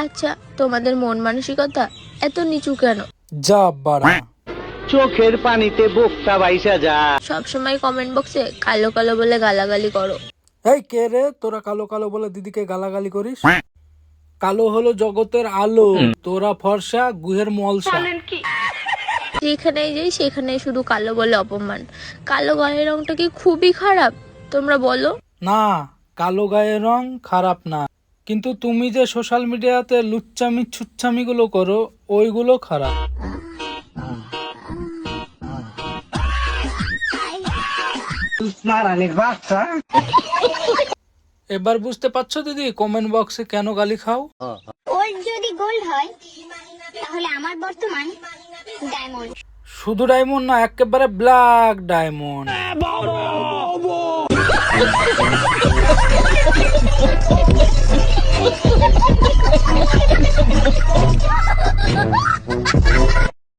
আচ্ছা, তোমাদের মন মানসিকতা এত নিচু কেন? যা বাড়া, চোখের পানিতে বোকটা বাইসা যা। সবসময় কমেন্ট বক্সে কালো কালো বলে গালাগালি করো। এই কে রে তোরা কালো কালো বলে দিদিকে গালাগালি করিস? কালো হলো জগতের আলো, তোরা ফর্সা গুহের মলসা। যেখানেই যাই সেখানেই শুধু কালো বলে অপমান। কালো গায়ের রংটা কি খুবই খারাপ? তোমরা বলো। না, কালো গায়ের রং খারাপ না, কিন্তু তুমি যে সোশ্যাল মিডিয়াতে লুচ্চামি ছুচ্চামি গুলো করো ওইগুলো খারাপ। এবার বুঝতে পারছো দিদি কমেন্ট বক্সে কেন গালি খাও? ওল্ড যদি গোল্ড হয় তাহলে আমার বর্তমান ডায়মন্ড। শুধু ডায়মন্ড না, একেবারে ব্ল্যাক ডায়মন্ড।